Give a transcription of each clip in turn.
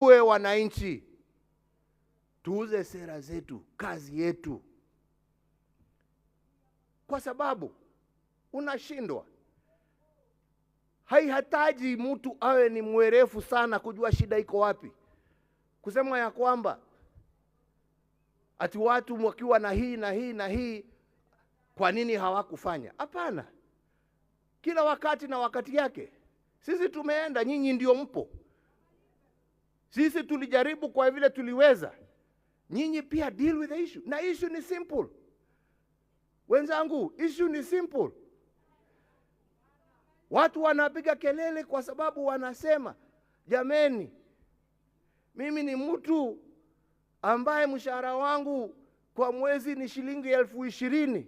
Uwe wananchi, tuuze sera zetu, kazi yetu, kwa sababu unashindwa. Haihitaji mtu awe ni mwerefu sana kujua shida iko wapi. Kusema ya kwamba ati watu wakiwa na hii na hii na hii, kwa nini hawakufanya? Hapana. Kila wakati na wakati yake. Sisi tumeenda, nyinyi ndio mpo. Sisi tulijaribu kwa vile tuliweza. Nyinyi pia deal with the issue. Na issue ni simple. Wenzangu, issue ni simple. Watu wanapiga kelele kwa sababu wanasema, jameni, mimi ni mtu ambaye mshahara wangu kwa mwezi ni shilingi 20,000.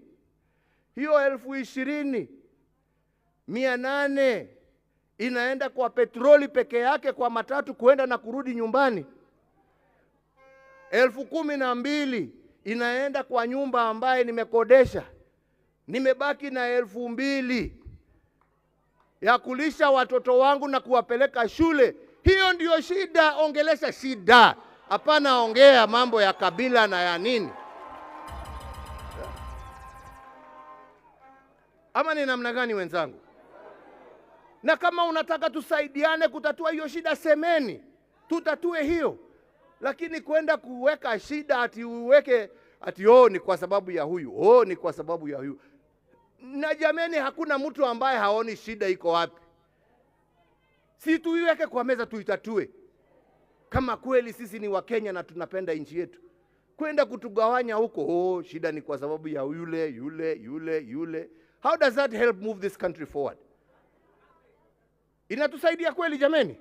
Hiyo 20,800 inaenda kwa petroli peke yake, kwa matatu kuenda na kurudi nyumbani. 12,000 inaenda kwa nyumba ambaye nimekodesha. Nimebaki na 2,000 ya kulisha watoto wangu na kuwapeleka shule. Hiyo ndiyo shida. Ongelesha shida, hapana ongea mambo ya kabila na ya nini. Ama ni namna gani wenzangu? Na kama unataka tusaidiane kutatua hiyo shida, semeni, tutatue hiyo. Lakini kwenda kuweka shida ati uweke ati ni kwa sababu ya huyu, ni kwa sababu ya huyu. Na jameni, hakuna mtu ambaye haoni shida iko wapi. Si tuiweke kwa meza tuitatue. Kama kweli sisi ni Wakenya na tunapenda nchi yetu. Kwenda kutugawanya huko, shida ni kwa sababu ya yule. How does that help move this country forward? Inatusaidia kweli jameni?